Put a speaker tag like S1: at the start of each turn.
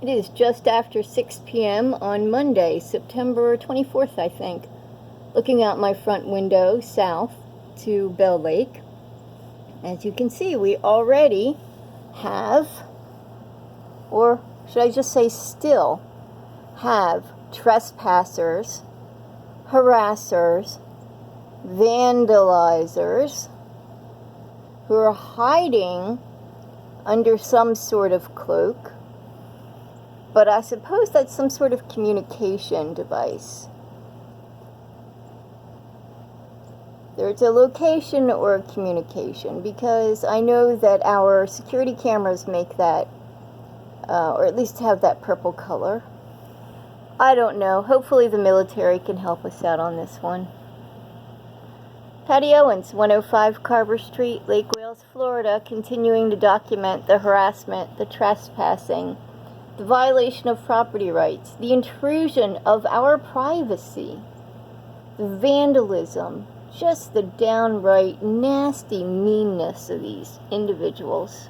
S1: It is just after 6 p.m. on Monday, September 24th, I think. Looking out my front window south to Bell Lake. As you can see, we already have, or should I just say still have, trespassers, harassers, vandalizers who are hiding under some sort of cloak. But I suppose that's some sort of communication device. There's a location or a communication, because I know that our security cameras make that, or at least have that purple color. I don't know. Hopefully the military can help us out on this one. Patty Owens, 105 Carver Street, Lake Wales, Florida, continuing to document the harassment, the trespassing, the violation of property rights, the intrusion of our privacy, the vandalism, just the downright nasty meanness of these individuals.